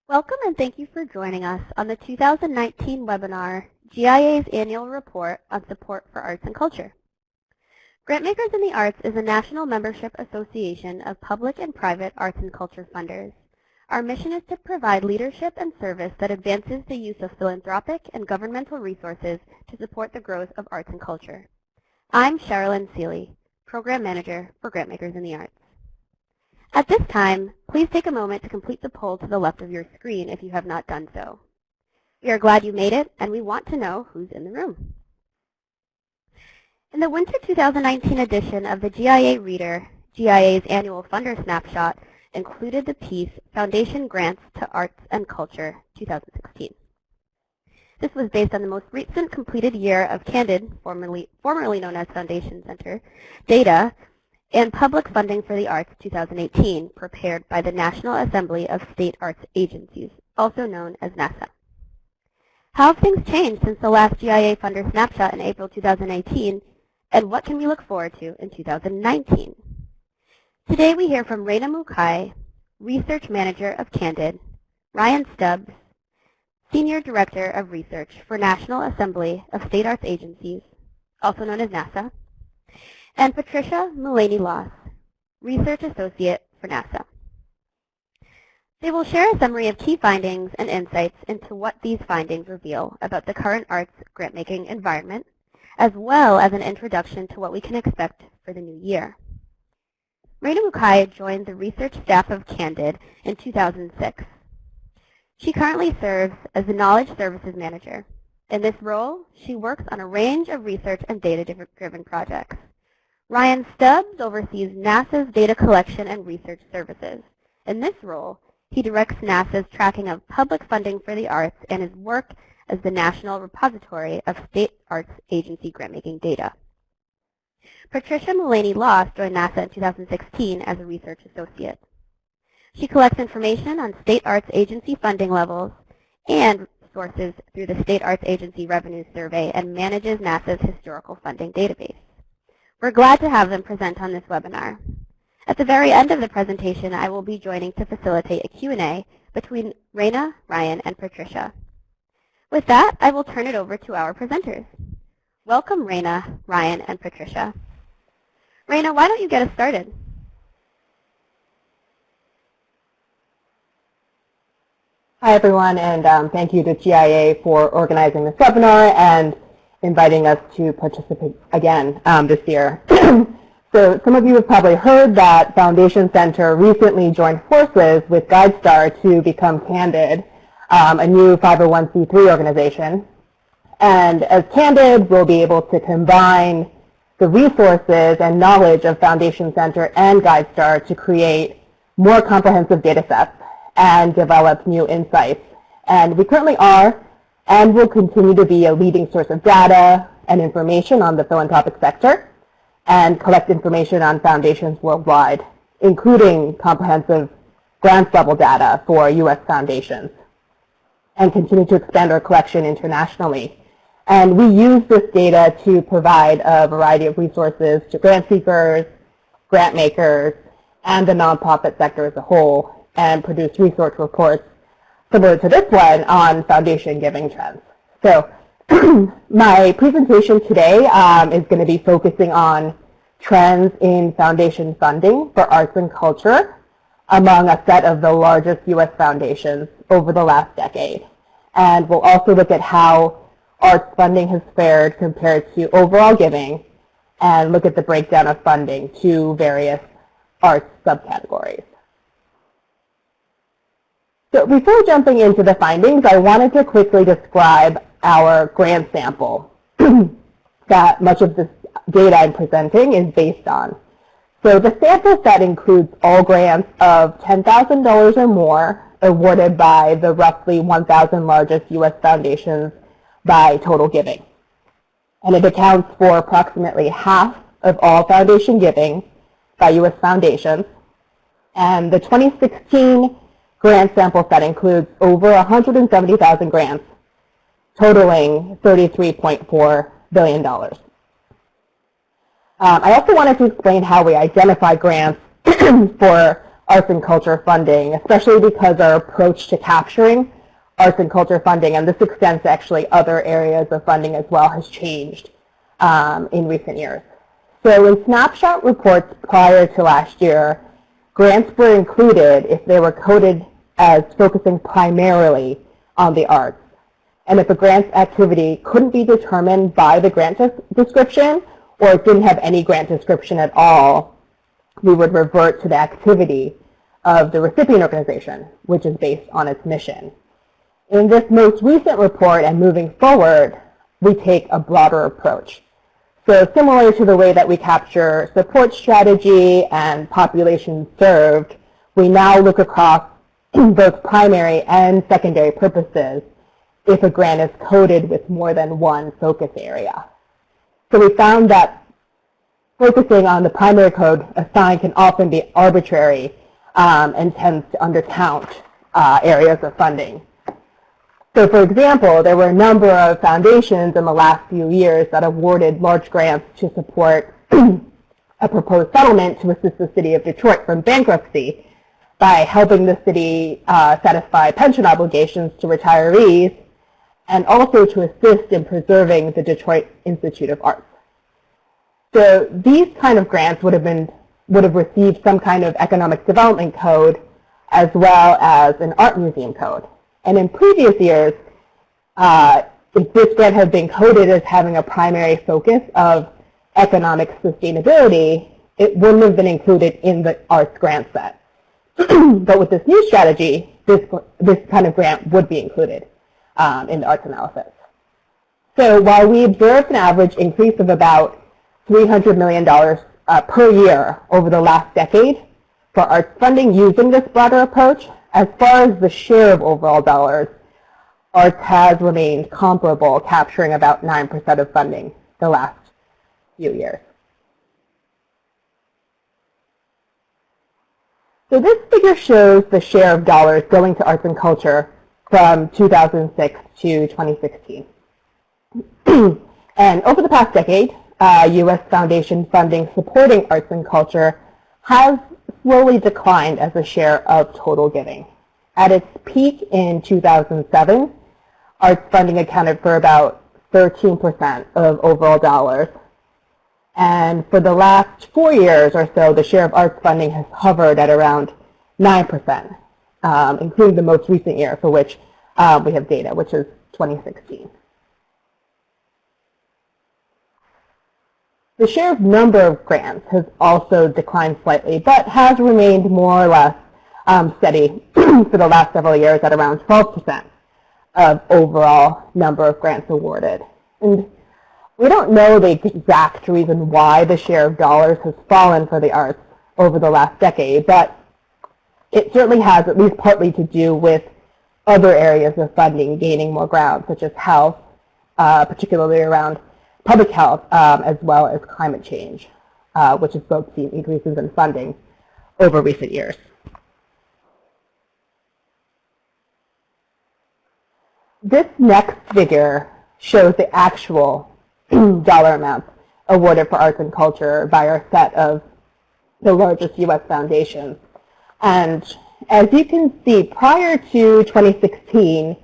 Welcome and thank you for joining us on the 2019 webinar, GIA's Annual Report on Support for Arts and Culture. Grantmakers in the Arts is a national membership association of public and private arts and culture funders. Our mission is to provide leadership and service that advances the use of philanthropic and governmental resources to support the growth of arts and culture. I'm Sherilyn Seeley, Program Manager for Grantmakers in the Arts. At this time, please take a moment to complete the poll to the left of your screen if you have not done so. We are glad you made it, and we want to know who's in the room. In the winter 2019 edition of the GIA Reader, GIA's annual funder snapshot included the piece Foundation Grants to Arts and Culture 2016. This was based on the most recent completed year of Candid, formerly known as Foundation Center, data and public funding for the arts 2018, prepared by the National Assembly of State Arts Agencies, also known as NASA. How have things changed since the last GIA funder snapshot in April 2018, and what can we look forward to in 2019? Today we hear from Reina Mukai, Research Manager of Candid, Ryan Stubbs, Senior Director of Research for National Assembly of State Arts Agencies, also known as NASA, and Patricia Mullaney-Loss, Research Associate for NASA. They will share a summary of key findings and insights into what these findings reveal about the current arts grant-making environment, as well as an introduction to what we can expect for the new year. Reina Mukai joined the research staff of Candid in 2006. She currently serves as the Knowledge Services Manager. In this role, she works on a range of research and data-driven projects. Ryan Stubbs oversees NASA's data collection and research services. In this role, he directs NASA's tracking of public funding for the arts and his work as the National Repository of State Arts Agency grant-making data. Patricia Mullaney-Loss joined NASA in 2016 as a research associate. She collects information on state arts agency funding levels and sources through the State Arts Agency Revenue Survey and manages NASA's historical funding database. We're glad to have them present on this webinar. At the very end of the presentation, I will be joining to facilitate a Q&A between Reina, Ryan, and Patricia. With that, I will turn it over to our presenters. Welcome, Reina, Ryan, and Patricia. Reina, why don't you get us started? Hi, everyone, and thank you to GIA for organizing this webinar and inviting us to participate again this year. So some of you have probably heard that Foundation Center recently joined forces with GuideStar to become Candid, a new 501c3 organization. And as Candid, we'll be able to combine the resources and knowledge of Foundation Center and GuideStar to create more comprehensive data sets and develop new insights. And we currently are and will continue to be a leading source of data and information on the philanthropic sector and collect information on foundations worldwide, including comprehensive grants-level data for U.S. foundations, and continue to expand our collection internationally. And we use this data to provide a variety of resources to grant seekers, grant makers, and the nonprofit sector as a whole, and produce research reports similar to this one on foundation giving trends. So my presentation today is going to be focusing on trends in foundation funding for arts and culture among a set of the largest U.S. foundations over the last decade. And we'll also look at how arts funding has fared compared to overall giving and look at the breakdown of funding to various arts subcategories. So before jumping into the findings, I wanted to quickly describe our grant sample that much of this data I'm presenting is based on. So the sample set includes all grants of $10,000 or more awarded by the roughly 1,000 largest U.S. foundations by total giving. And it accounts for approximately half of all foundation giving by U.S. foundations. And the 2016 grant sample set includes over 170,000 grants, totaling $33.4 billion. I also wanted to explain how we identify grants for arts and culture funding, especially because our approach to capturing arts and culture funding, and this extends to actually other areas of funding as well, has changed in recent years. So in snapshot reports prior to last year, grants were included if they were coded as focusing primarily on the arts. And if a grant's activity couldn't be determined by the grant description, or it didn't have any grant description at all, we would revert to the activity of the recipient organization, which is based on its mission. In this most recent report and moving forward, we take a broader approach. So similar to the way that we capture support strategy and population served, we now look across both primary and secondary purposes if a grant is coded with more than one focus area. So we found that focusing on the primary code assigned can often be arbitrary and tends to undercount areas of funding. So for example, there were a number of foundations in the last few years that awarded large grants to support a proposed settlement to assist the city of Detroit from bankruptcy by helping the city satisfy pension obligations to retirees and also to assist in preserving the Detroit Institute of Arts. So these kind of grants would have received some kind of economic development code as well as an art museum code. And in previous years, if this grant had been coded as having a primary focus of economic sustainability, it wouldn't have been included in the arts grant set. But with this new strategy, this kind of grant would be included in the arts analysis. So while we observed an average increase of about $300 million per year over the last decade for arts funding using this broader approach, as far as the share of overall dollars, arts has remained comparable, capturing about 9% of funding the last few years. So this figure shows the share of dollars going to arts and culture from 2006 to 2016. And over the past decade, U.S. foundation funding supporting arts and culture has slowly declined as a share of total giving. At its peak in 2007, arts funding accounted for about 13% of overall dollars. And for the last 4 years or so, the share of arts funding has hovered at around 9%, including the most recent year for which we have data, which is 2016. The share of number of grants has also declined slightly, but has remained more or less steady for the last several years at around 12% of overall number of grants awarded. And we don't know the exact reason why the share of dollars has fallen for the arts over the last decade, but it certainly has at least partly to do with other areas of funding gaining more ground, such as health, particularly around public health, as well as climate change, which has both seen increases in funding over recent years. This next figure shows the actual dollar amounts awarded for arts and culture by our set of the largest U.S. foundations. And as you can see, prior to 2016,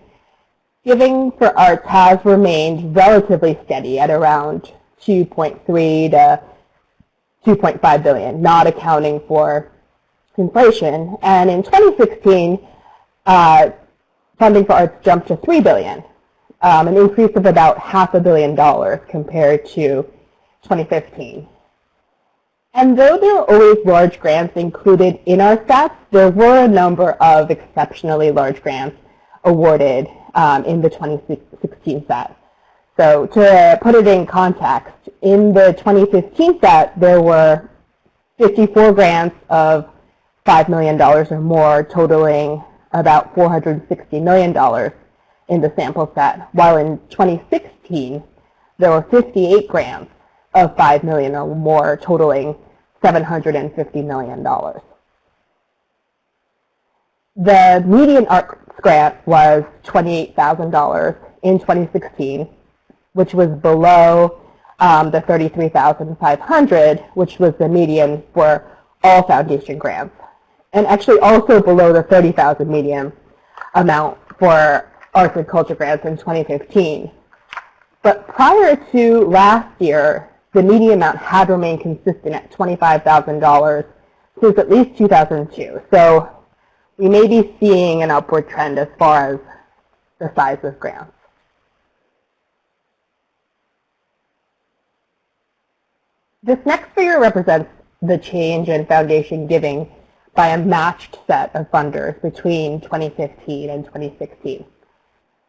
giving for arts has remained relatively steady at around 2.3 to 2.5 billion, not accounting for inflation. And in 2016, funding for arts jumped to $3 billion, an increase of about $500 million compared to 2015. And though there are always large grants included in our stats, there were a number of exceptionally large grants awarded in the 2016 set. So to put it in context, in the 2015 set, there were 54 grants of $5 million or more, totaling about $460 million in the sample set, while in 2016, there were 58 grants of $5 million or more, totaling $750 million. The median arts grant was $28,000 in 2016, which was below the $33,500, which was the median for all foundation grants. and actually also below the $30,000 median amount for arts and culture grants in 2015. But prior to last year, the median amount had remained consistent at $25,000 since at least 2002. So we may be seeing an upward trend as far as the size of grants. This next figure represents the change in foundation giving by a matched set of funders between 2015 and 2016.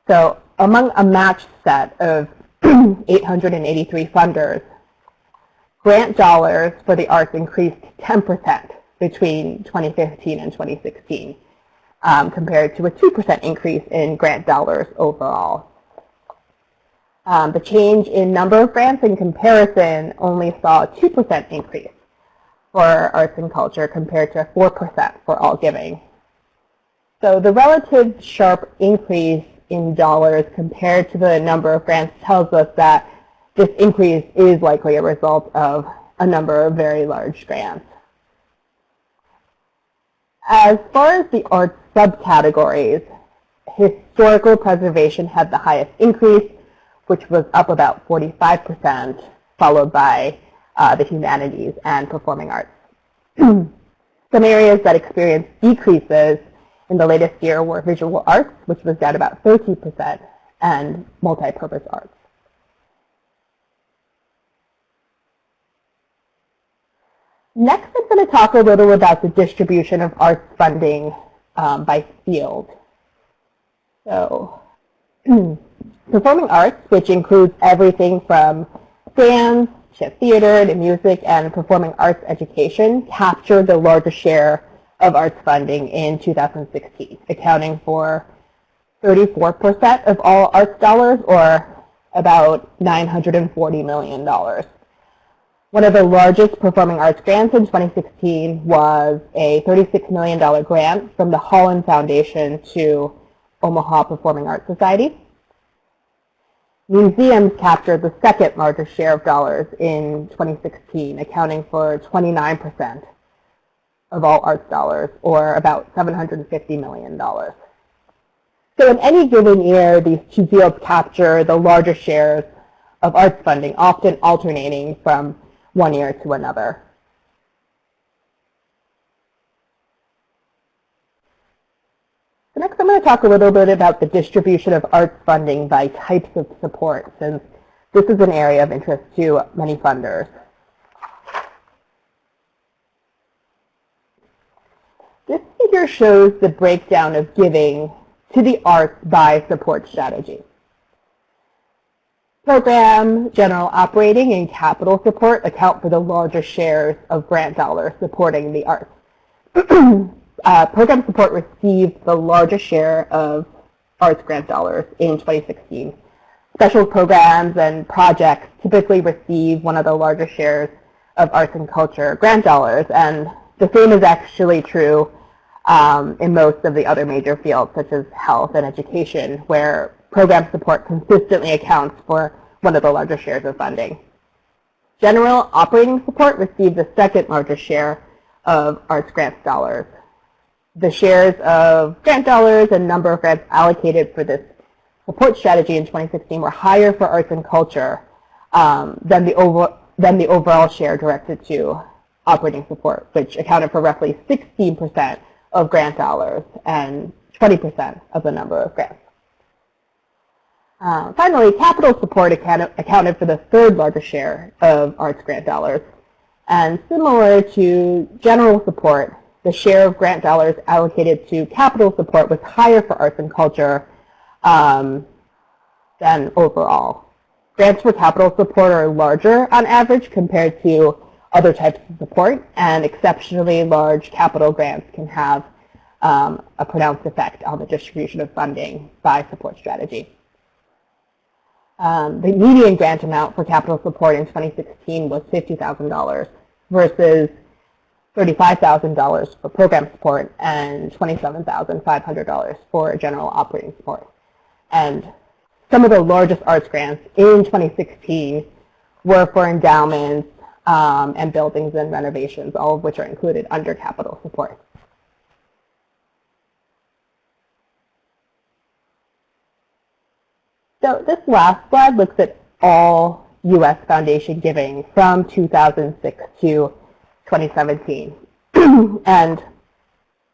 So among a matched set of 883 funders, grant dollars for the arts increased 10% between 2015 and 2016, compared to a 2% increase in grant dollars overall. The change in number of grants in comparison only saw a 2% increase for arts and culture compared to 4% for all giving. So the relative sharp increase in dollars compared to the number of grants tells us that this increase is likely a result of a number of very large grants. As far as the arts subcategories, historical preservation had the highest increase, which was up about 45%, followed by the humanities and performing arts. Some areas that experienced decreases in the latest year were visual arts, which was down about 30%, and multi-purpose arts. Next, I'm going to talk a little about the distribution of arts funding by field. So, performing arts, which includes everything from dance to theater to music and performing arts education, captured the largest share of arts funding in 2016, accounting for 34% of all arts dollars, or about $940 million. One of the largest performing arts grants in 2016 was a $36 million grant from the Holland Foundation to Omaha Performing Arts Society. Museums captured the second largest share of dollars in 2016, accounting for 29% of all arts dollars, or about $750 million. So in any given year, these two fields capture the largest shares of arts funding, often alternating from one year to another. So next I'm going to talk a little bit about the distribution of arts funding by types of support, since this is an area of interest to many funders. This figure shows the breakdown of giving to the arts by support strategy. Program, general operating, and capital support account for the largest shares of grant dollars supporting the arts. Program support received the largest share of arts grant dollars in 2016. Special programs and projects typically receive one of the largest shares of arts and culture grant dollars, and the same is actually true in most of the other major fields, such as health and education, where program support consistently accounts for one of the largest shares of funding. General operating support received the second largest share of arts grant dollars. The shares of grant dollars and number of grants allocated for this support strategy in 2016 were higher for arts and culture than the overall share directed to operating support, which accounted for roughly 16% of grant dollars and 20% of the number of grants. Finally, capital support accounted for the third largest share of arts grant dollars. And similar to general support, the share of grant dollars allocated to capital support was higher for arts and culture than overall. Grants for capital support are larger on average compared to other types of support, and exceptionally large capital grants can have a pronounced effect on the distribution of funding by support strategy. The median grant amount for capital support in 2016 was $50,000 versus $35,000 for program support and $27,500 for general operating support. And some of the largest arts grants in 2016 were for endowments and buildings and renovations, all of which are included under capital support. So this last slide looks at all U.S. foundation giving from 2006 to 2017. And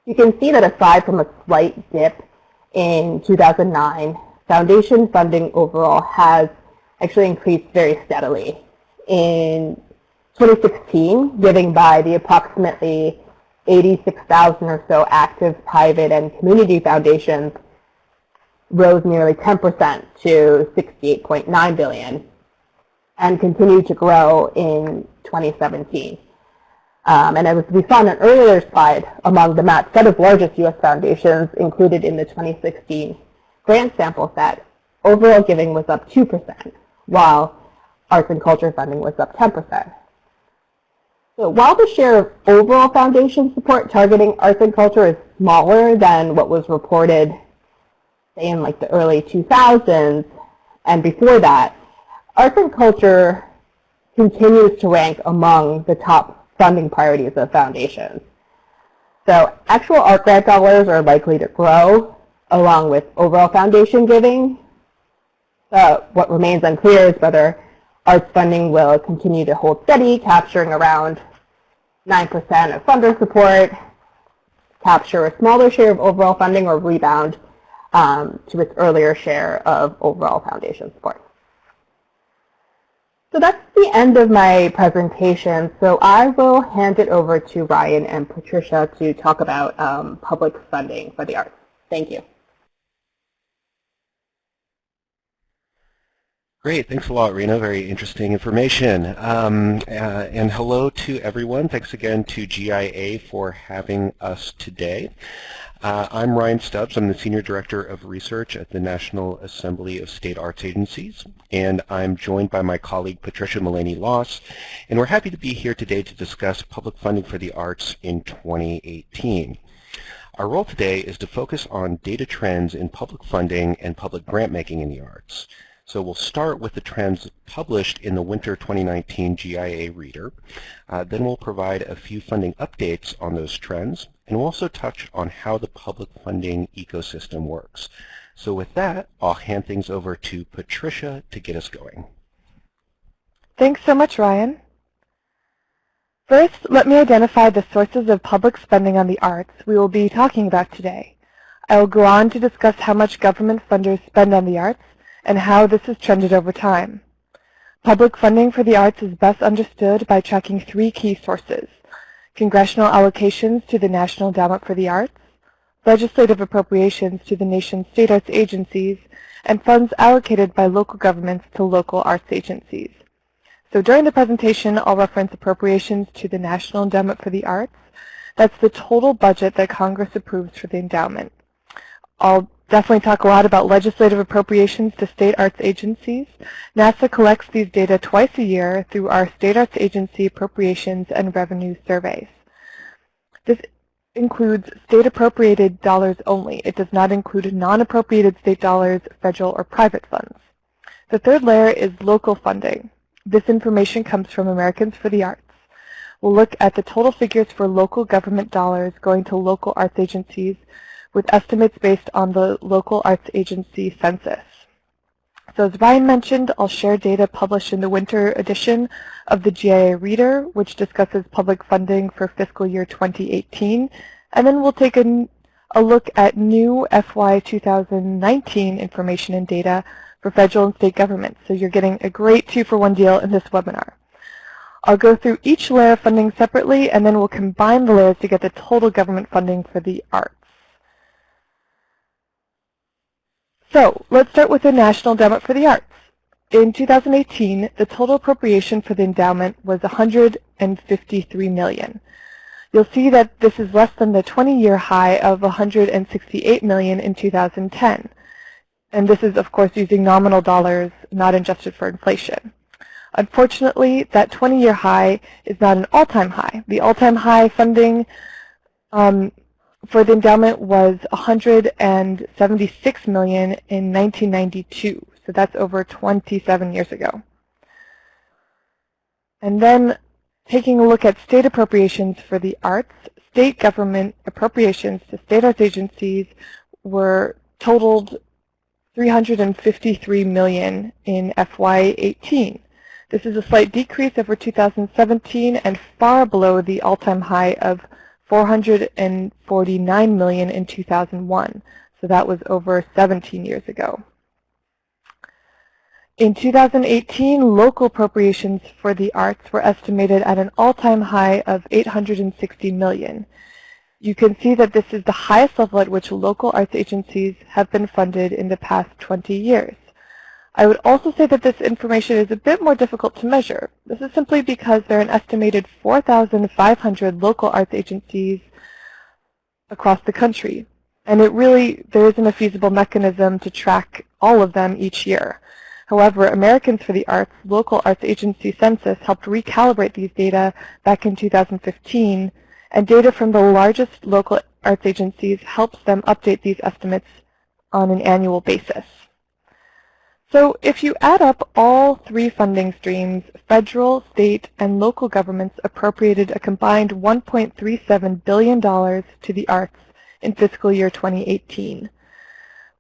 you can see that aside from a slight dip in 2009, foundation funding overall has actually increased very steadily. In 2016, giving by the approximately 86,000 or so active private and community foundations rose nearly 10% to $68.9 billion and continued to grow in 2017. And as we saw in an earlier slide, among the matched set of largest U.S. foundations included in the 2016 grant sample set, overall giving was up 2%, while arts and culture funding was up 10%. So while the share of overall foundation support targeting arts and culture is smaller than what was reported, say, in like the early 2000s and before that, arts and culture continues to rank among the top funding priorities of foundations. So actual art grant dollars are likely to grow along with overall foundation giving. What remains unclear is whether arts funding will continue to hold steady, capturing around 9% of funder support, capture a smaller share of overall funding, or rebound to its earlier share of overall foundation support. So that's the end of my presentation. So I will hand it over to Ryan and Patricia to talk about public funding for the arts. Thank you. Great, thanks a lot, Reina. Very interesting information. And hello to everyone. Thanks again to GIA for having us today. I'm Ryan Stubbs. I'm the Senior Director of Research at the National Assembly of State Arts Agencies, and I'm joined by my colleague Patricia Mullaney-Loss, and we're happy to be here today to discuss public funding for the arts in 2018. Our role today is to focus on data trends in public funding and public grant making in the arts. So we'll start with the trends published in the Winter 2019 GIA Reader. Then we'll provide a few funding updates on those trends, and we'll also touch on how the public funding ecosystem works. So with that, I'll hand things over to Patricia to get us going. Thanks so much, Ryan. First, let me identify the sources of public spending on the arts we will be talking about today. I will go on to discuss how much government funders spend on the arts and how this has trended over time. Public funding for the arts is best understood by tracking three key sources: congressional allocations to the National Endowment for the Arts, legislative appropriations to the nation's state arts agencies, and funds allocated by local governments to local arts agencies. So during the presentation, I'll reference appropriations to the National Endowment for the Arts. That's the total budget that Congress approves for the endowment. I'll definitely talk a lot about legislative appropriations to state arts agencies. NASA collects these data twice a year through our state arts agency appropriations and revenue surveys. This includes state appropriated dollars only. It does not include non-appropriated state dollars, federal or private funds. The third layer is local funding. This information comes from Americans for the Arts. We'll look at the total figures for local government dollars going to local arts agencies, with estimates based on the local arts agency census. So as Ryan mentioned, I'll share data published in the winter edition of the GIA Reader, which discusses public funding for fiscal year 2018. And then we'll take a look at new FY 2019 information and data for federal and state governments. So you're getting a great two-for-one deal in this webinar. I'll go through each layer of funding separately, and then we'll combine the layers to get the total government funding for the arts. So let's start with the National Endowment for the Arts. In 2018, the total appropriation for the endowment was $153 million. You'll see that this is less than the 20-year high of $168 million in 2010. And this is, of course, using nominal dollars, not adjusted for inflation. Unfortunately, that 20-year high is not an all-time high. The all-time high funding for the endowment was $176 million in 1992, so that's over 27 years ago. And then taking a look at state appropriations for the arts, state government appropriations to state arts agencies were totaled $353 million in FY18. This is a slight decrease over 2017 and far below the all-time high of $449 million in 2001. So that was over 17 years ago. In 2018, local appropriations for the arts were estimated at an all-time high of $860 million. You can see that this is the highest level at which local arts agencies have been funded in the past 20 years. I would also say that this information is a bit more difficult to measure. This is simply because there are an estimated 4,500 local arts agencies across the country. And there isn't a feasible mechanism to track all of them each year. However, Americans for the Arts Local Arts Agency Census helped recalibrate these data back in 2015, and data from the largest local arts agencies helps them update these estimates on an annual basis. So if you add up all three funding streams, federal, state, and local governments appropriated a combined $1.37 billion to the arts in fiscal year 2018.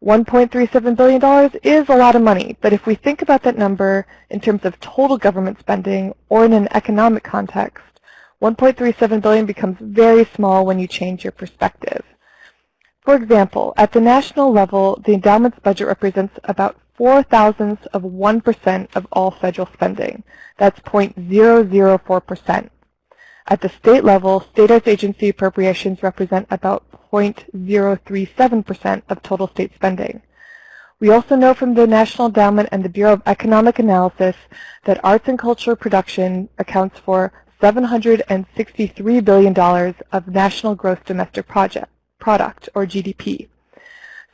$1.37 billion is a lot of money, but if we think about that number in terms of total government spending or in an economic context, $1.37 billion becomes very small when you change your perspective. For example, at the national level, the endowment's budget represents about 0.004% of all federal spending. That's 0.004%. At the state level, state arts agency appropriations represent about 0.037% of total state spending. We also know from the National Endowment and the Bureau of Economic Analysis that arts and culture production accounts for $763 billion of national gross domestic product, or GDP.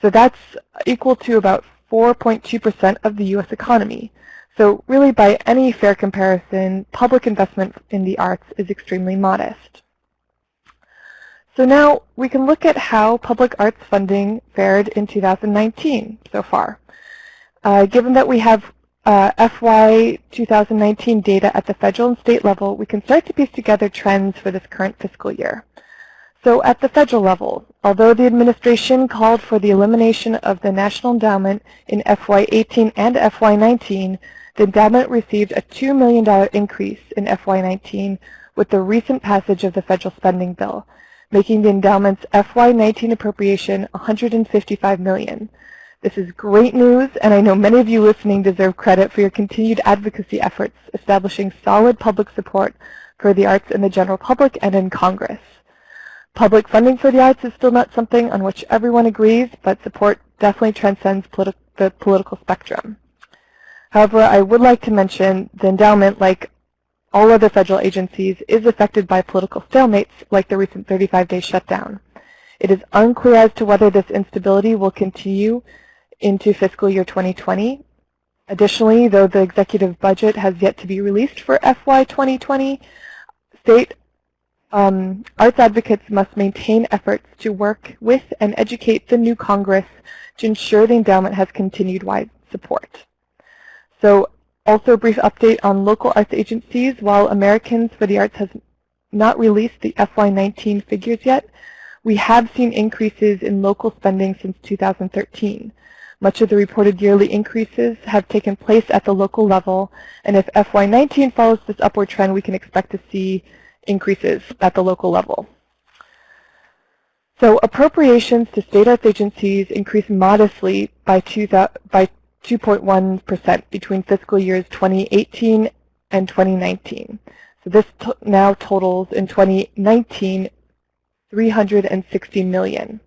So that's equal to about 4.2% of the U.S. economy. So really, by any fair comparison, public investment in the arts is extremely modest. So now we can look at how public arts funding fared in 2019 so far. Given that we have FY 2019 data at the federal and state level, we can start to piece together trends for this current fiscal year. So at the federal level, although the administration called for the elimination of the National Endowment in FY 18 and FY 19, the endowment received a $2 million increase in FY 19 with the recent passage of the federal spending bill, making the endowment's FY 19 appropriation $155 million. This is great news, and I know many of you listening deserve credit for your continued advocacy efforts, establishing solid public support for the arts in the general public and in Congress. Public funding for the arts is still not something on which everyone agrees, but support definitely transcends the political spectrum. However, I would like to mention the endowment, like all other federal agencies, is affected by political stalemates like the recent 35-day shutdown. It is unclear as to whether this instability will continue into fiscal year 2020. Additionally, though the executive budget has yet to be released for FY 2020, state arts advocates must maintain efforts to work with and educate the new Congress to ensure the endowment has continued wide support. So also a brief update on local arts agencies. While Americans for the Arts has not released the FY19 figures yet, we have seen increases in local spending since 2013. Much of the reported yearly increases have taken place at the local level, and if FY19 follows this upward trend, we can expect to see increases at the local level. So appropriations to state arts agencies increased modestly by 2.1% between fiscal years 2018 and 2019. So this now totals in 2019 $360 million.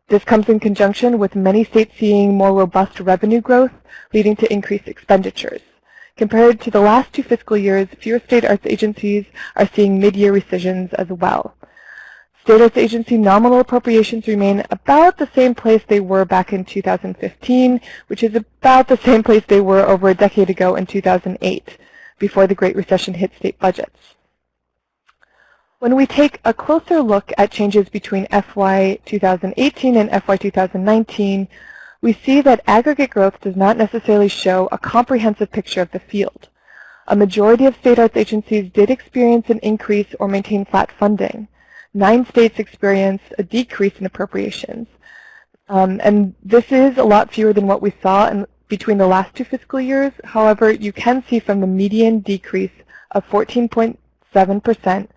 This comes in conjunction with many states seeing more robust revenue growth, leading to increased expenditures. Compared to the last two fiscal years, fewer state arts agencies are seeing mid-year rescissions as well. State arts agency nominal appropriations remain about the same place they were back in 2015, which is about the same place they were over a decade ago in 2008, before the Great Recession hit state budgets. When we take a closer look at changes between FY 2018 and FY 2019, we see that aggregate growth does not necessarily show a comprehensive picture of the field. A majority of state arts agencies did experience an increase or maintain flat funding. 9 states experienced a decrease in appropriations. And this is a lot fewer than what we saw between the last 2 fiscal years. However, you can see from the median decrease of 14.7%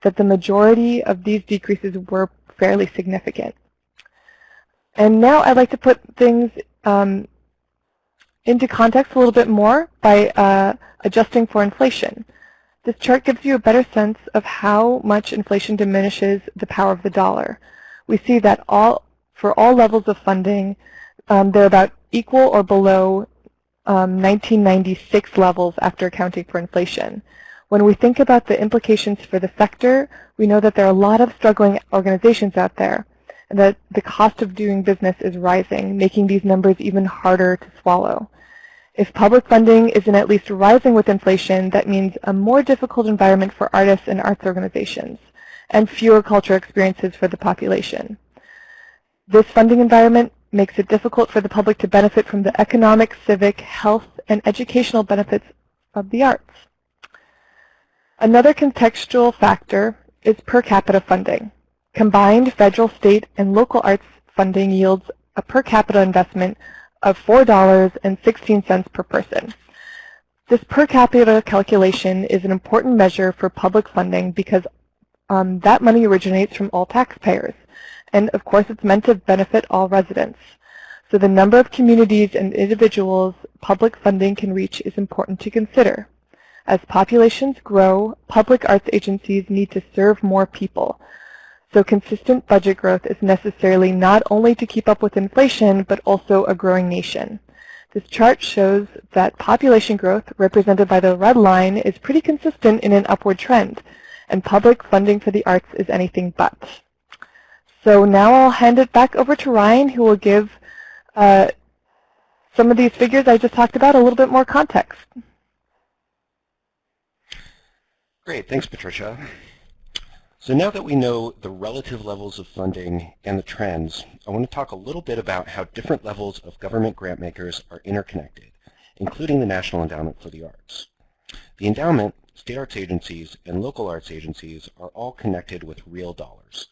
that the majority of these decreases were fairly significant. And now I'd like to put things into context a little bit more by adjusting for inflation. This chart gives you a better sense of how much inflation diminishes the power of the dollar. We see that for all levels of funding, they're about equal or below 1996 levels after accounting for inflation. When we think about the implications for the sector, we know that there are a lot of struggling organizations out there, and that the cost of doing business is rising, making these numbers even harder to swallow. If public funding isn't at least rising with inflation, that means a more difficult environment for artists and arts organizations, and fewer cultural experiences for the population. This funding environment makes it difficult for the public to benefit from the economic, civic, health, and educational benefits of the arts. Another contextual factor is per capita funding. Combined federal, state, and local arts funding yields a per capita investment of $4.16 per person. This per capita calculation is an important measure for public funding because that money originates from all taxpayers. And of course, it's meant to benefit all residents. So the number of communities and individuals public funding can reach is important to consider. As populations grow, public arts agencies need to serve more people. So consistent budget growth is necessarily not only to keep up with inflation, but also a growing nation. This chart shows that population growth, represented by the red line, is pretty consistent in an upward trend, and public funding for the arts is anything but. So now I'll hand it back over to Ryan, who will give some of these figures I just talked about a little bit more context. Great, thanks, Patricia. So now that we know the relative levels of funding and the trends, I want to talk a little bit about how different levels of government grant makers are interconnected, including the National Endowment for the Arts. The endowment, state arts agencies, and local arts agencies are all connected with real dollars.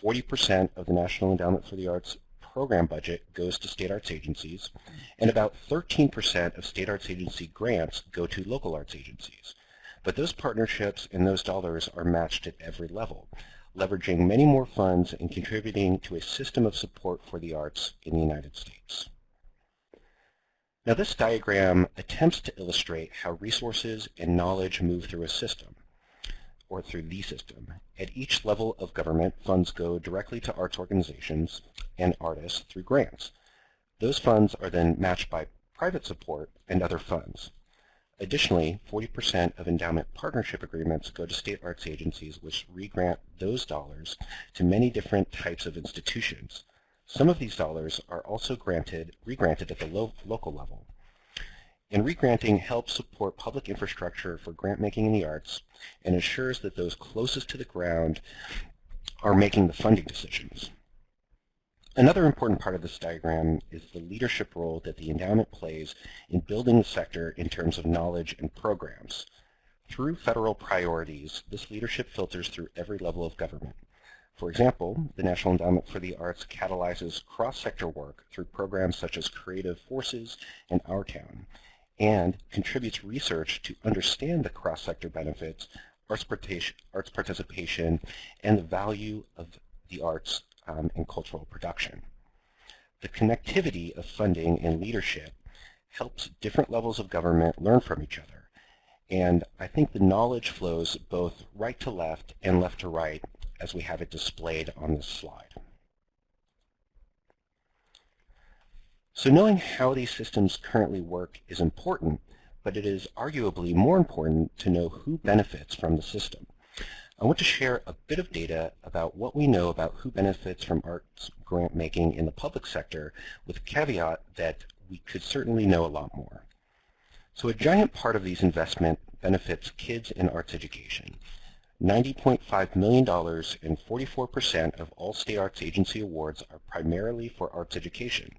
40% of the National Endowment for the Arts program budget goes to state arts agencies, and about 13% of state arts agency grants go to local arts agencies. But those partnerships and those dollars are matched at every level, leveraging many more funds and contributing to a system of support for the arts in the United States. Now this diagram attempts to illustrate how resources and knowledge move through a system, or through the system. At each level of government, funds go directly to arts organizations and artists through grants. Those funds are then matched by private support and other funds. Additionally, 40% of endowment partnership agreements go to state arts agencies, which re-grant those dollars to many different types of institutions. Some of these dollars are also re-granted at the local level. And re-granting helps support public infrastructure for grant making in the arts and ensures that those closest to the ground are making the funding decisions. Another important part of this diagram is the leadership role that the endowment plays in building the sector in terms of knowledge and programs. Through federal priorities, this leadership filters through every level of government. For example, the National Endowment for the Arts catalyzes cross-sector work through programs such as Creative Forces and Our Town, and contributes research to understand the cross-sector benefits, arts participation, and the value of the arts and cultural production. The connectivity of funding and leadership helps different levels of government learn from each other. And I think the knowledge flows both right to left and left to right as we have it displayed on this slide. So knowing how these systems currently work is important, but it is arguably more important to know who benefits from the system. I want to share a bit of data about what we know about who benefits from arts grant making in the public sector, with a caveat that we could certainly know a lot more. So a giant part of these investments benefits kids in arts education. $90.5 million and 44% of all state arts agency awards are primarily for arts education.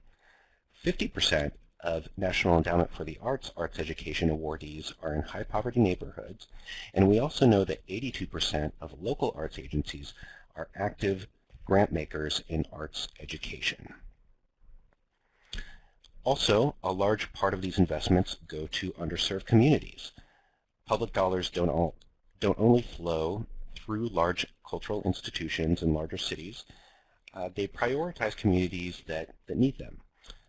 50% of National Endowment for the Arts education awardees are in high-poverty neighborhoods, and we also know that 82% of local arts agencies are active grant makers in arts education. Also, a large part of these investments go to underserved communities. Public dollars don't only flow through large cultural institutions in larger cities. They prioritize communities that need them.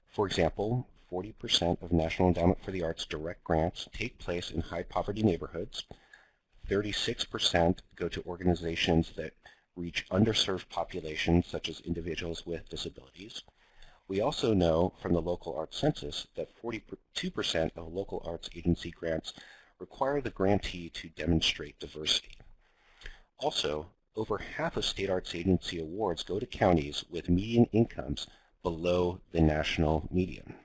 For example, 40% of National Endowment for the Arts direct grants take place in high-poverty neighborhoods. 36% go to organizations that reach underserved populations, such as individuals with disabilities. We also know from the local arts census that 42% of local arts agency grants require the grantee to demonstrate diversity. Also, over half of state arts agency awards go to counties with median incomes below the national median.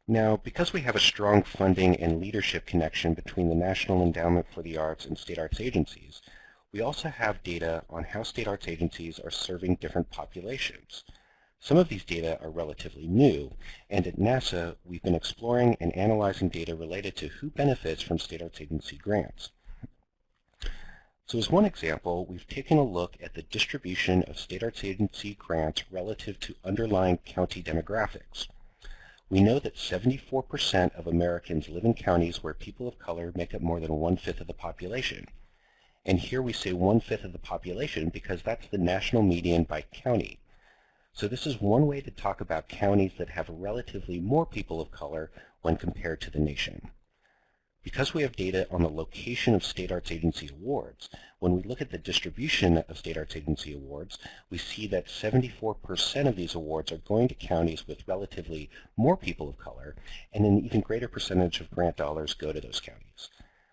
Now, because we have a strong funding and leadership connection between the National Endowment for the Arts and state arts agencies, we also have data on how state arts agencies are serving different populations. Some of these data are relatively new, and at NASA, we've been exploring and analyzing data related to who benefits from state arts agency grants. So as one example, we've taken a look at the distribution of state arts agency grants relative to underlying county demographics. We know that 74% of Americans live in counties where people of color make up more than 1/5 of the population. And here we say 1/5 of the population because that's the national median by county. So this is one way to talk about counties that have relatively more people of color when compared to the nation. Because we have data on the location of state arts agency awards, when we look at the distribution of state arts agency awards, we see that 74% of these awards are going to counties with relatively more people of color, and an even greater percentage of grant dollars go to those counties.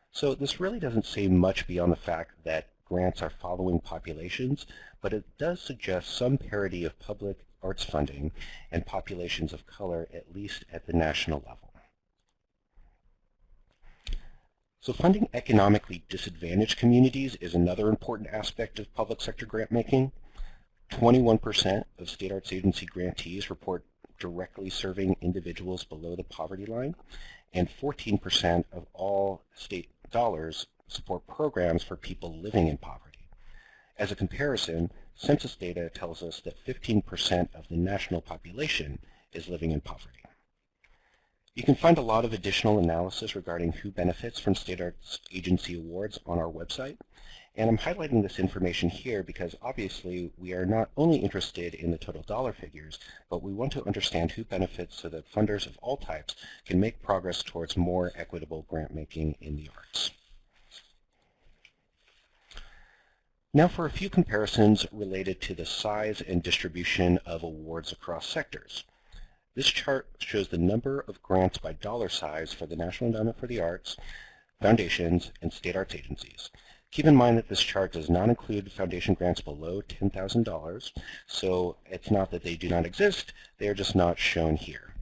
So this really doesn't say much beyond the fact that grants are following populations, but it does suggest some parity of public arts funding and populations of color, at least at the national level. So funding economically disadvantaged communities is another important aspect of public sector grant making. 21% of state arts agency grantees report directly serving individuals below the poverty line, and 14% of all state dollars support programs for people living in poverty. As a comparison, census data tells us that 15% of the national population is living in poverty. You can find a lot of additional analysis regarding who benefits from state arts agency awards on our website, and I'm highlighting this information here because obviously we are not only interested in the total dollar figures, but we want to understand who benefits so that funders of all types can make progress towards more equitable grant making in the arts. Now for a few comparisons related to the size and distribution of awards across sectors. This chart shows the number of grants by dollar size for the National Endowment for the Arts, foundations, and state arts agencies. Keep in mind that this chart does not include foundation grants below $10,000, so it's not that they do not exist, they are just not shown here.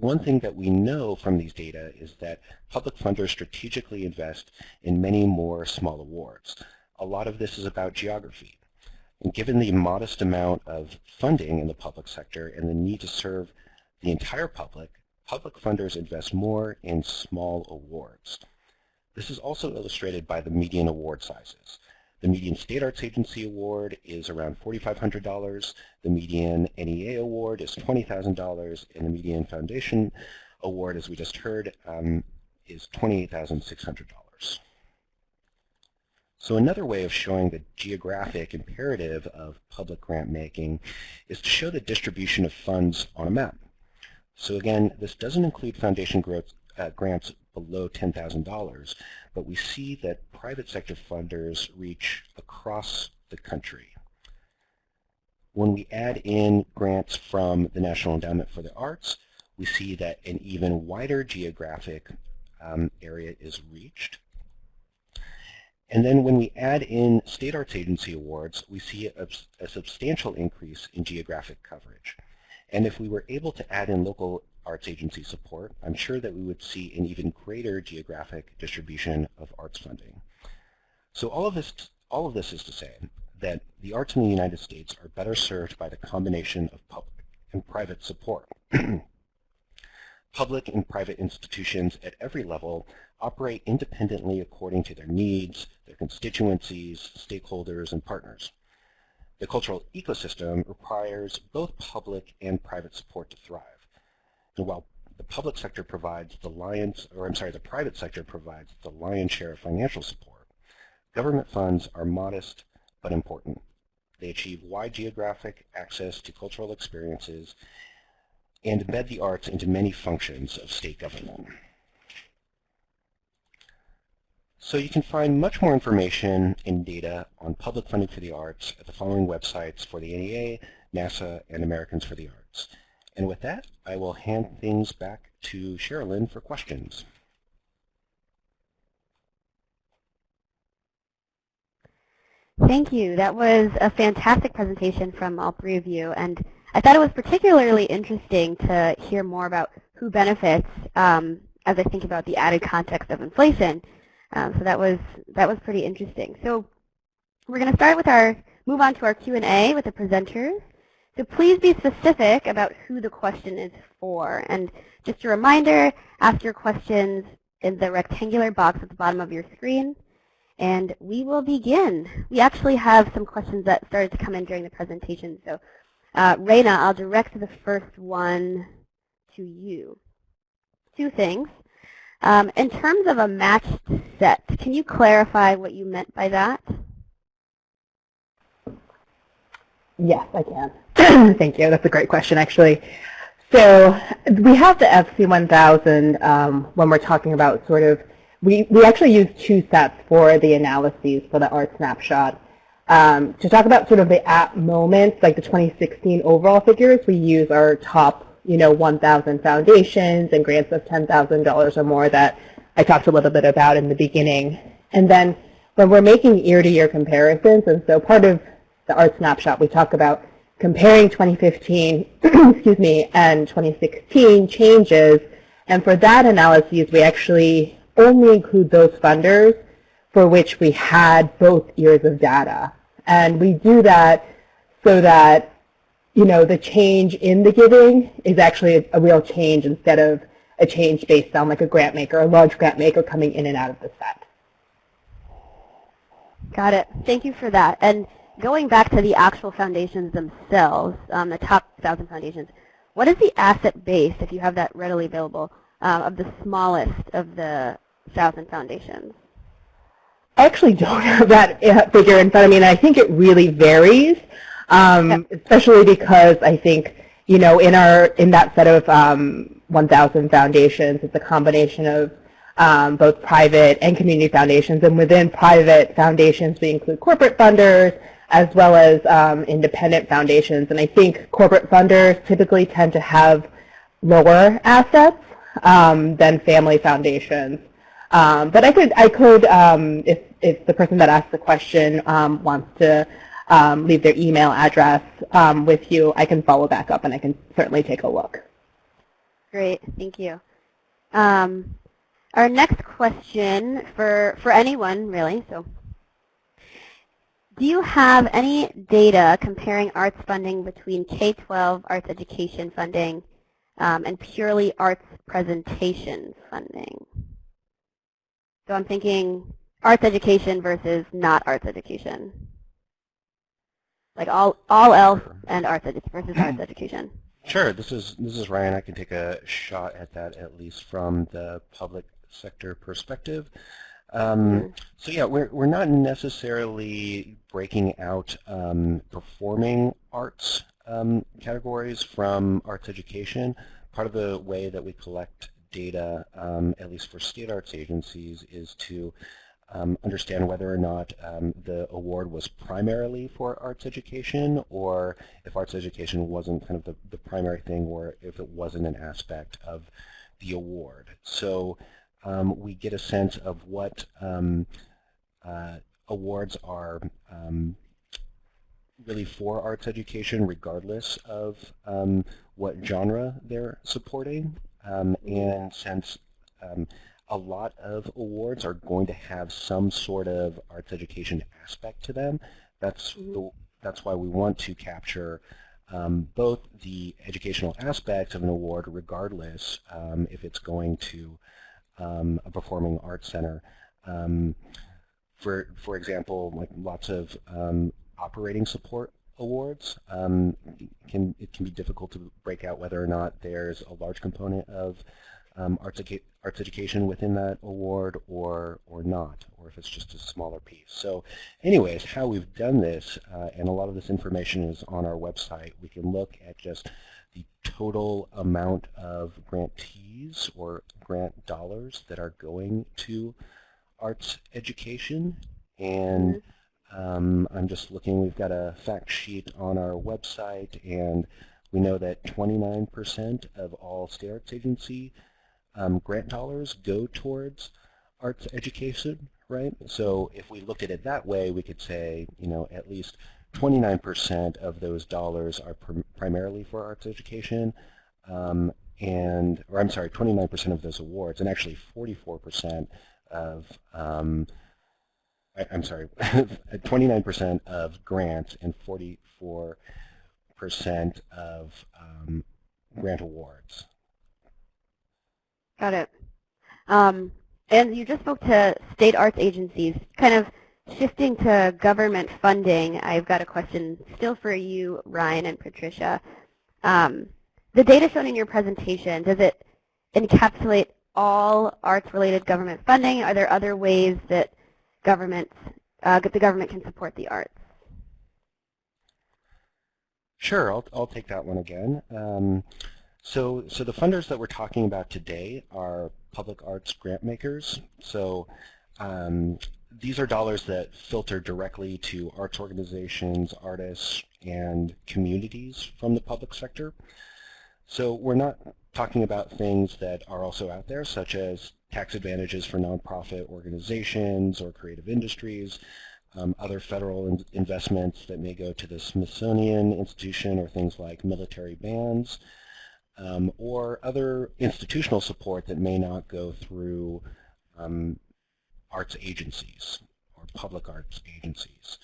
One thing that we know from these data is that public funders strategically invest in many more small awards. A lot of this is about geography. And given the modest amount of funding in the public sector and the need to serve the entire public, public funders invest more in small awards. This is also illustrated by the median award sizes. The median state arts agency award is around $4,500, the median NEA award is $20,000, and the median foundation award, as we just heard, is $28,600. So another way of showing the geographic imperative of public grant making is to show the distribution of funds on a map. So again, this doesn't include foundation grants below $10,000, but we see that private sector funders reach across the country. When we add in grants from the National Endowment for the Arts, we see that an even wider geographic area is reached. And then when we add in state arts agency awards, we see a substantial increase in geographic coverage. And if we were able to add in local arts agency support, I'm sure that we would see an even greater geographic distribution of arts funding. So all of this is to say that the arts in the United States are better served by the combination of public and private support. Public and private institutions at every level operate independently according to their needs, their constituencies, stakeholders, and partners. The cultural ecosystem requires both public and private support to thrive. And while the public sector provides the private sector provides the lion's share of financial support, government funds are modest but important. They achieve wide geographic access to cultural experiences and embed the arts into many functions of state government. So you can find much more information and data on public funding for the arts at the following websites for the NEA, NASA, and Americans for the Arts. And with that, I will hand things back to Sherilyn for questions. Thank you. That was a fantastic presentation from all three of you, and I thought it was particularly interesting to hear more about who benefits as I think about the added context of inflation. So that was pretty interesting. So we're going to start with move on to our Q&A with the presenters. So please be specific about who the question is for. And just a reminder, ask your questions in the rectangular box at the bottom of your screen. And we will begin. We actually have some questions that started to come in during the presentation. So Reina, I'll direct the first one to you. Two things. In terms of a matched set, can you clarify what you meant by that? Yes, I can. Thank you. That's a great question, actually. So we have the FC1000 when we're talking about sort of, we actually use two sets for the analyses for the art snapshot. To talk about sort of the at moments, like the 2016 overall figures, we use our top 1,000 foundations and grants of $10,000 or more that I talked a little bit about in the beginning. And then when we're making year-to-year comparisons, and so part of the art snapshot, we talk about comparing 2015 excuse me, and 2016 changes. And for that analysis, we actually only include those funders for which we had both years of data. And we do that so that the change in the giving is actually a real change instead of a change based on like a grant maker, a large grant maker coming in and out of the set. Got it. Thank you for that. And going back to the actual foundations themselves, the top 1,000 foundations, what is the asset base, if you have that readily available, of the smallest of the 1,000 foundations? I actually don't have that figure in front of me, and I think it really varies. Especially because I think, in that set of 1,000 foundations, it's a combination of both private and community foundations. And within private foundations, we include corporate funders as well as independent foundations. And I think corporate funders typically tend to have lower assets than family foundations. But I could, if the person that asked the question wants to leave their email address with you, I can follow back up and I can certainly take a look. Great, thank you. Our next question for anyone really, so do you have any data comparing arts funding between K-12 arts education funding and purely arts presentation funding? So I'm thinking arts education versus not arts education. Like all else and arts versus arts education. Sure. This is Ryan. I can take a shot at that, at least from the public sector perspective. So yeah, we're not necessarily breaking out performing arts categories from arts education. Part of the way that we collect data, at least for state arts agencies, is to understand whether or not the award was primarily for arts education, or if arts education wasn't kind of the primary thing, or if it wasn't an aspect of the award. So we get a sense of what awards are really for arts education, regardless of what genre they're supporting. And since a lot of awards are going to have some sort of arts education aspect to them, that's why we want to capture both the educational aspects of an award, regardless if it's going to a performing arts center. For example, like lots of operating support awards. It can be difficult to break out whether or not there's a large component of arts education within that award or not, or if it's just a smaller piece. So anyways, how we've done this, and a lot of this information is on our website, we can look at just the total amount of grantees or grant dollars that are going to arts education. And I'm just looking, we've got a fact sheet on our website, and we know that 29% of all state arts agency grant dollars go towards arts education, right? So if we looked at it that way, we could say, you know, at least 29% of those dollars are primarily for arts education, or I'm sorry, 29% of those awards, and actually 44% of, I'm sorry, 29% of grants and 44% of grant awards. Got it. And you just spoke to state arts agencies. Kind of shifting to government funding, I've got a question still for you, Ryan and Patricia. The data shown in your presentation, does it encapsulate all arts-related government funding? Are there other ways that the government can support the arts? Sure, I'll take that one again. So the funders that we're talking about today are public arts grant makers. So these are dollars that filter directly to arts organizations, artists, and communities from the public sector. So we're not talking about things that are also out there, such as tax advantages for nonprofit organizations or creative industries, other federal investments that may go to the Smithsonian Institution, or things like military bands, or other institutional support that may not go through arts agencies or public arts agencies.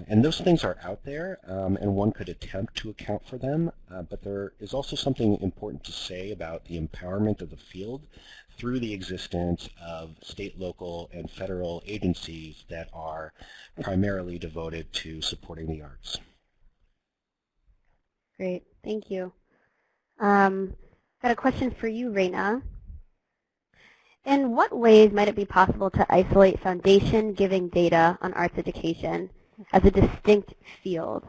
And those things are out there, and one could attempt to account for them, but there is also something important to say about the empowerment of the field through the existence of state, local, and federal agencies that are primarily devoted to supporting the arts. Great, thank you. Got a question for you, Reina. In what ways might it be possible to isolate foundation giving data on arts education as a distinct field?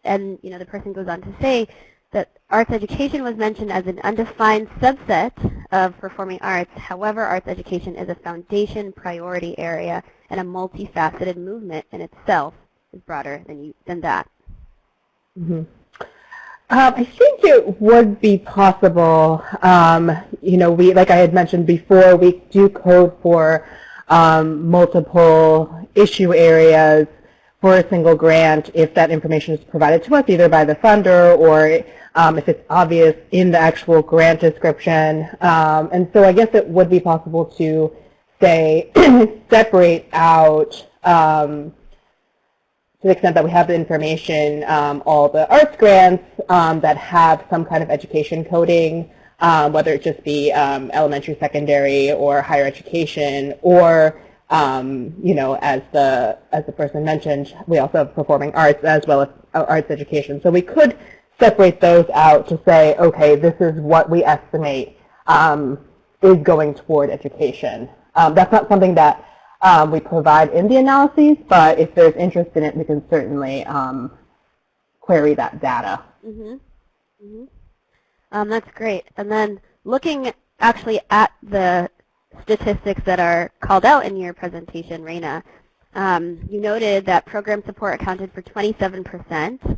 And you know, the person goes on to say that arts education was mentioned as an undefined subset of performing arts. However, arts education is a foundation priority area, and a multifaceted movement in itself is broader than that. Mm-hmm. I think it would be possible. You know, like I had mentioned before, we do code for multiple issue areas for a single grant if that information is provided to us either by the funder or if it's obvious in the actual grant description. And so I guess it would be possible to say separate out, to the extent that we have the information, all the arts grants that have some kind of education coding, whether it just be elementary, secondary, or higher education, or you know, as the person mentioned, we also have performing arts as well as arts education. So we could separate those out to say, okay, this is what we estimate is going toward education. That's not something that we provide in the analyses, but if there's interest in it, we can certainly query that data. Mm-hmm. Mm-hmm. That's great. And then looking actually at the statistics that are called out in your presentation, Reina, you noted that program support accounted for 27%,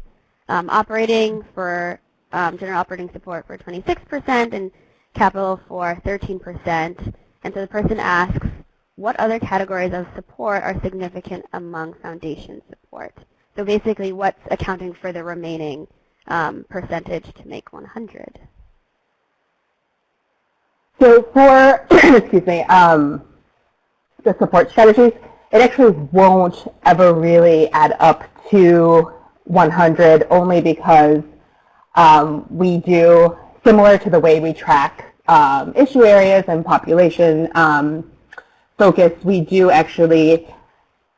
operating for general operating support for 26%, and capital for 13%. And so the person asks, what other categories of support are significant among foundation support? So basically, what's accounting for the remaining percentage to make 100? So for, excuse me, the support strategies, it actually won't ever really add up to 100, only because we do, similar to the way we track issue areas and population focus, we do actually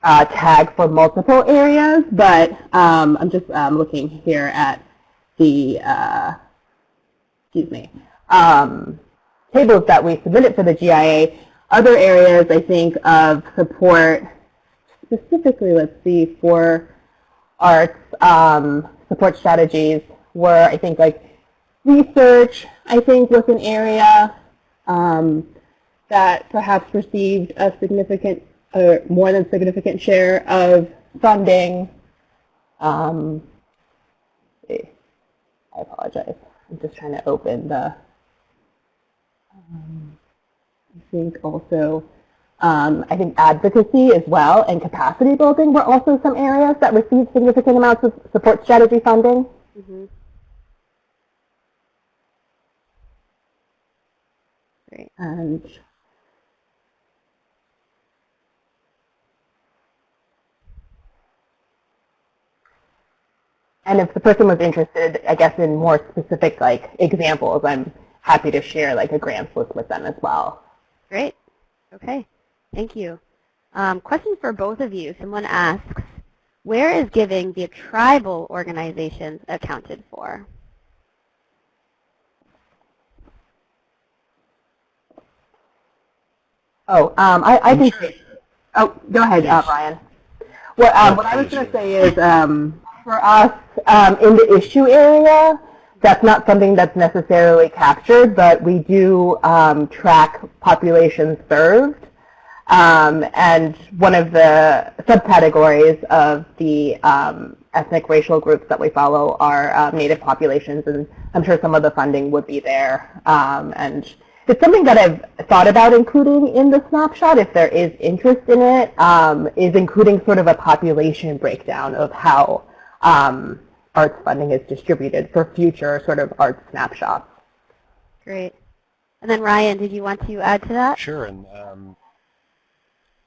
tag for multiple areas, but I'm just looking here at the tables that we submitted for the GIA. Other areas, I think, of support, specifically, let's see, for arts support strategies were, I think, like research, I think, was an area that perhaps received a significant or more than significant share of funding. I apologize. I'm just trying to open the, I think also, I think advocacy as well and capacity building were also some areas that received significant amounts of support strategy funding. Mm-hmm. Great. And if the person was interested, I guess, in more specific like examples, I'm happy to share like a grants list with them as well. Great. Okay. Thank you. Question for both of you. Someone asks, where is giving via tribal organizations accounted for? Oh, I can say. Oh, go ahead, Brian. What I was going to say is, for us in the issue area, that's not something that's necessarily captured, but we do track populations served. And one of the subcategories of the ethnic racial groups that we follow are Native populations, and I'm sure some of the funding would be there. And it's something that I've thought about including in the snapshot, if there is interest in it, is including sort of a population breakdown of how arts funding is distributed for future sort of arts snapshots. Great. And then Ryan, did you want to add to that? Sure. And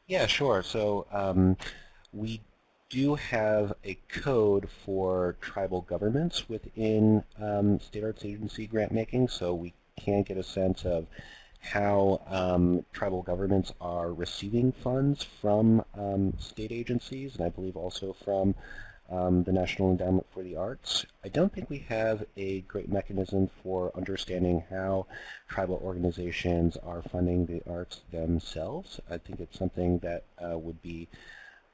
yeah, sure. So we do have a code for tribal governments within state arts agency grant making, so we can get a sense of how tribal governments are receiving funds from state agencies, and I believe also from the National Endowment for the Arts. I don't think we have a great mechanism for understanding how tribal organizations are funding the arts themselves. I think it's something that would be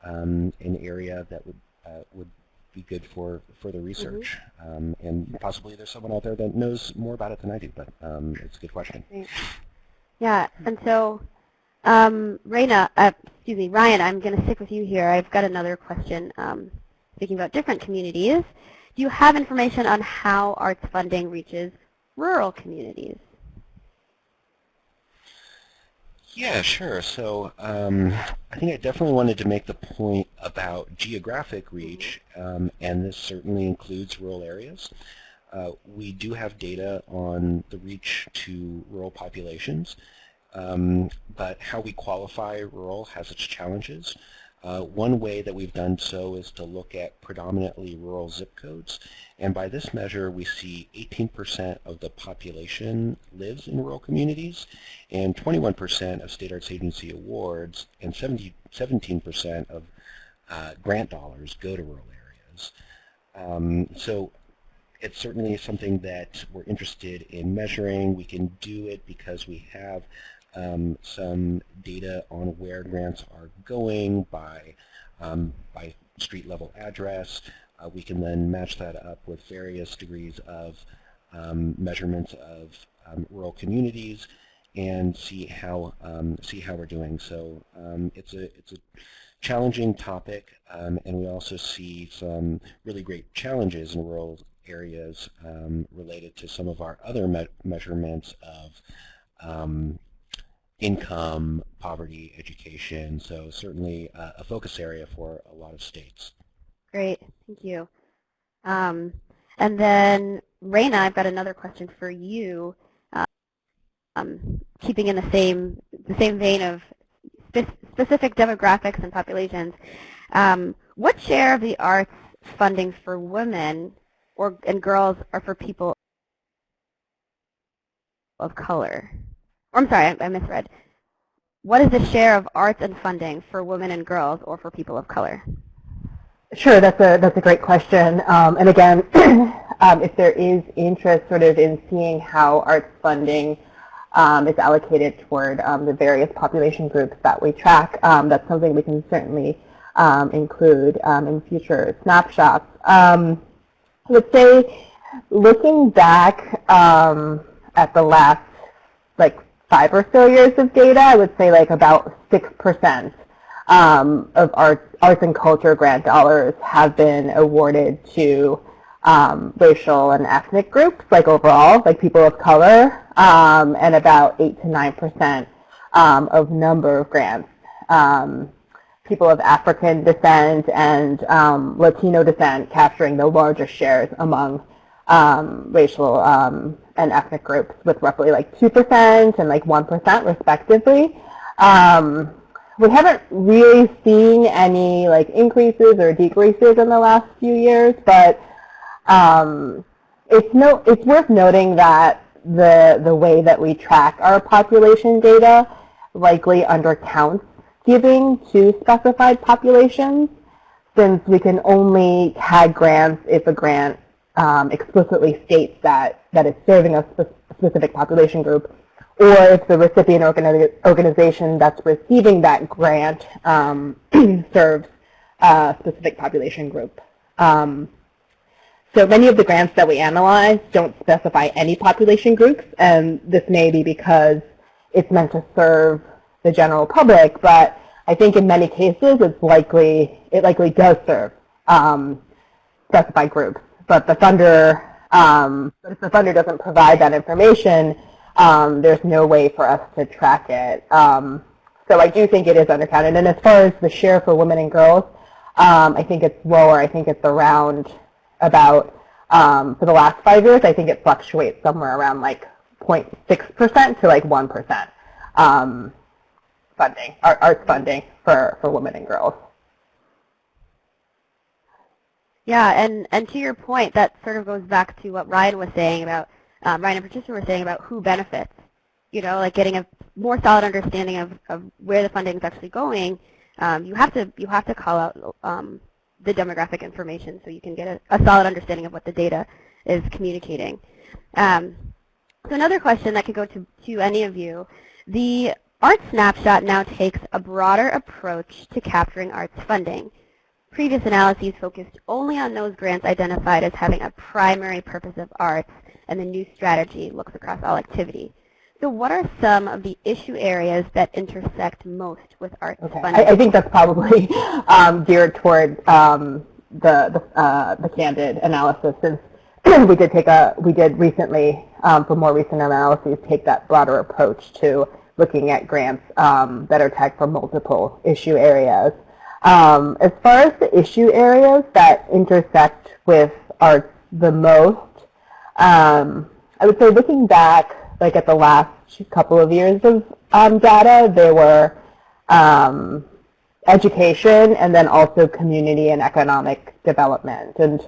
an area that would be good for further research. Mm-hmm. And possibly there's someone out there that knows more about it than I do, but it's a good question. Yeah, and so Reina, Ryan, I'm going to stick with you here. I've got another question. Speaking about different communities, do you have information on how arts funding reaches rural communities? Yeah, sure. So I think I definitely wanted to make the point about geographic reach, and this certainly includes rural areas. We do have data on the reach to rural populations, but how we qualify rural has its challenges. One way that we've done so is to look at predominantly rural zip codes, and by this measure we see 18% of the population lives in rural communities, and 21% of state arts agency awards and 17% of grant dollars go to rural areas. So it's certainly something that we're interested in measuring. We can do it because we have some data on where grants are going by street level address. We can then match that up with various degrees of measurements of rural communities and see how we're doing. So it's a challenging topic, and we also see some really great challenges in rural areas related to some of our other measurements of income, poverty, education, so certainly a focus area for a lot of states. Great, thank you. And then, Reina, I've got another question for you. Keeping in the same vein of specific demographics and populations, what share of the arts funding for women and girls are for people of color? I'm sorry, I misread. what is the share of arts and funding for women and girls or for people of color? Sure, that's a great question. And again, if there is interest sort of in seeing how arts funding is allocated toward the various population groups that we track, that's something we can certainly include in future snapshots. I would say, looking back at the last 5 or so years of data, I would say about 6% of arts and culture grant dollars have been awarded to racial and ethnic groups, overall, people of color, and about 8 to 9% of number of grants. People of African descent and Latino descent capturing the largest shares among racial and ethnic groups, with roughly 2% and 1% respectively. We haven't really seen any increases or decreases in the last few years, but it's worth noting that the way that we track our population data likely undercounts giving to specified populations, since we can only tag grants if a grant explicitly states that it's serving a specific population group, or if the recipient organization that's receiving that grant serves a specific population group. So many of the grants that we analyze don't specify any population groups, and this may be because it's meant to serve the general public, but I think in many cases it likely does serve specified groups. But if the funder doesn't provide that information, there's no way for us to track it. So I do think it is undercounted. And as far as the share for women and girls, I think it's lower. I think it's around for the last 5 years, I think it fluctuates somewhere around 0.6% to 1% funding, arts funding for women and girls. Yeah, and to your point, that sort of goes back to what Ryan was saying about, Ryan and Patricia were saying about who benefits. Getting a more solid understanding of where the funding is actually going. You have to call out the demographic information so you can get a solid understanding of what the data is communicating. So another question that could go to any of you, the Arts Snapshot now takes a broader approach to capturing arts funding. Previous analyses focused only on those grants identified as having a primary purpose of arts, and the new strategy looks across all activity. So what are some of the issue areas that intersect most with arts funding? I think that's probably geared toward the Candid analysis, since we did recently, for more recent analyses, take that broader approach to looking at grants that are tagged for multiple issue areas. As far as the issue areas that intersect with arts the most, I would say, looking back at the last couple of years of data, there were education and then also community and economic development. And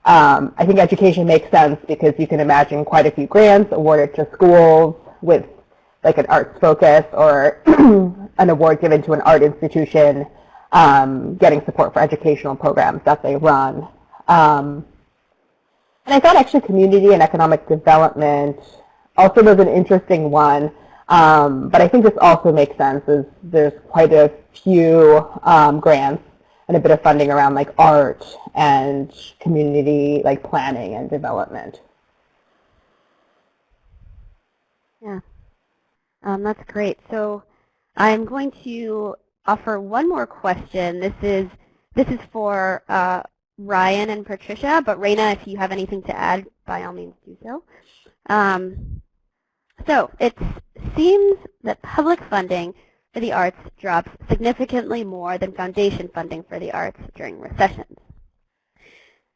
I think education makes sense because you can imagine quite a few grants awarded to schools with an arts focus, or an award given to an art institution getting support for educational programs that they run. And I thought actually community and economic development also was an interesting one, but I think this also makes sense as there's quite a few grants and a bit of funding around art and community planning and development. Yeah, that's great. So I'm going to offer one more question. This is for Ryan and Patricia, but Reina, if you have anything to add, by all means do so. So it seems that public funding for the arts drops significantly more than foundation funding for the arts during recessions.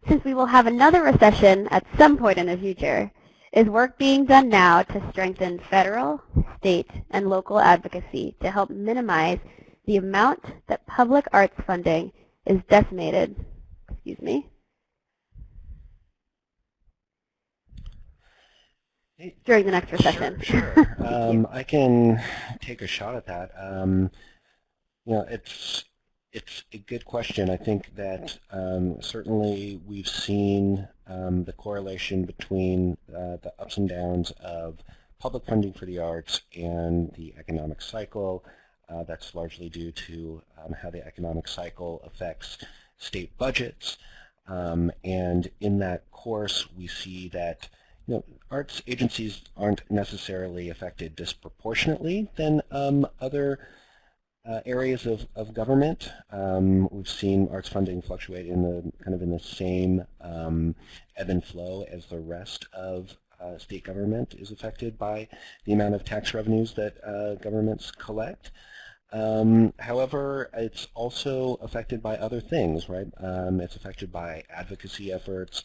Since we will have another recession at some point in the future, is work being done now to strengthen federal, state, and local advocacy to help minimize the amount that public arts funding is decimated, during the next recession? Sure. I can take a shot at that. You know, it's a good question. I think that certainly we've seen the correlation between the ups and downs of public funding for the arts and the economic cycle. That's largely due to how the economic cycle affects state budgets. And in that course, we see that arts agencies aren't necessarily affected disproportionately than other areas of government. We've seen arts funding fluctuate in the same ebb and flow as the rest of state government is affected by the amount of tax revenues that governments collect. However, it's also affected by other things, right? It's affected by advocacy efforts.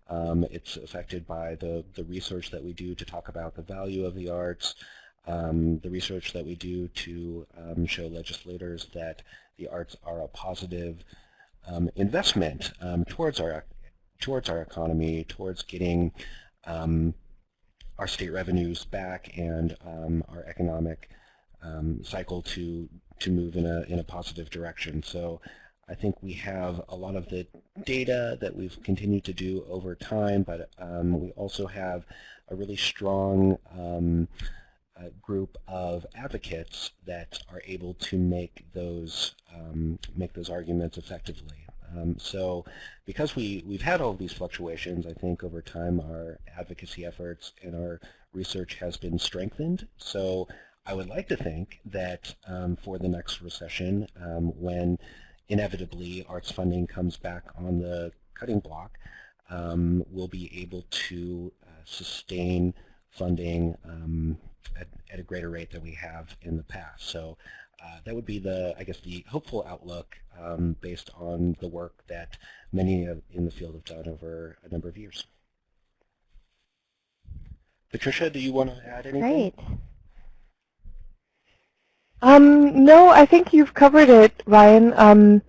It's affected by the research that we do to talk about the value of the arts, the research that we do to show legislators that the arts are a positive investment towards our economy, towards getting our state revenues back and our economic cycle to move in a positive direction. So I think we have a lot of the data that we've continued to do over time, but we also have a really strong group of advocates that are able to make those arguments effectively. So because we've had all of these fluctuations, I think over time our advocacy efforts and our research has been strengthened. So I would like to think that for the next recession, when inevitably arts funding comes back on the cutting block, we'll be able to sustain funding at a greater rate than we have in the past. So that would be I guess the hopeful outlook based on the work that many in the field have done over a number of years. Patricia, do you want to add anything? Great. No, I think you've covered it, Ryan.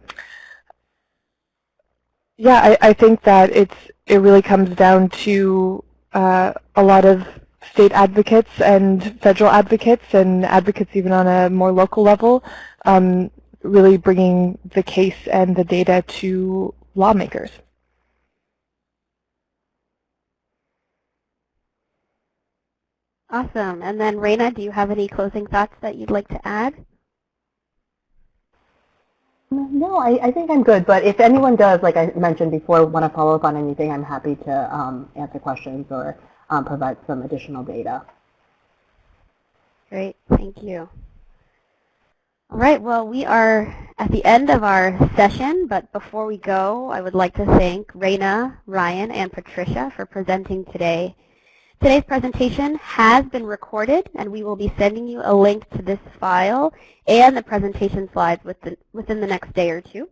Yeah, I think that it really comes down to a lot of state advocates and federal advocates and advocates even on a more local level, really bringing the case and the data to lawmakers. Awesome. And then Reina, do you have any closing thoughts that you'd like to add? No, I think I'm good, but if anyone does, like I mentioned before, want to follow up on anything, I'm happy to answer questions or provide some additional data. Great, thank you. All right, well, we are at the end of our session, but before we go, I would like to thank Reina, Ryan, and Patricia for presenting today. Today's presentation has been recorded, and we will be sending you a link to this file and the presentation slides within the next day or two.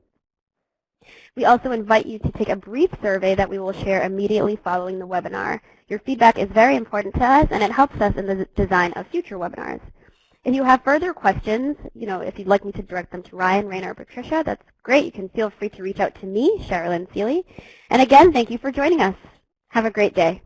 We also invite you to take a brief survey that we will share immediately following the webinar. Your feedback is very important to us, and it helps us in the design of future webinars. If you have further questions, if you'd like me to direct them to Ryan, Reina, or Patricia, that's great. You can feel free to reach out to me, Sherilyn Seeley. And again, thank you for joining us. Have a great day.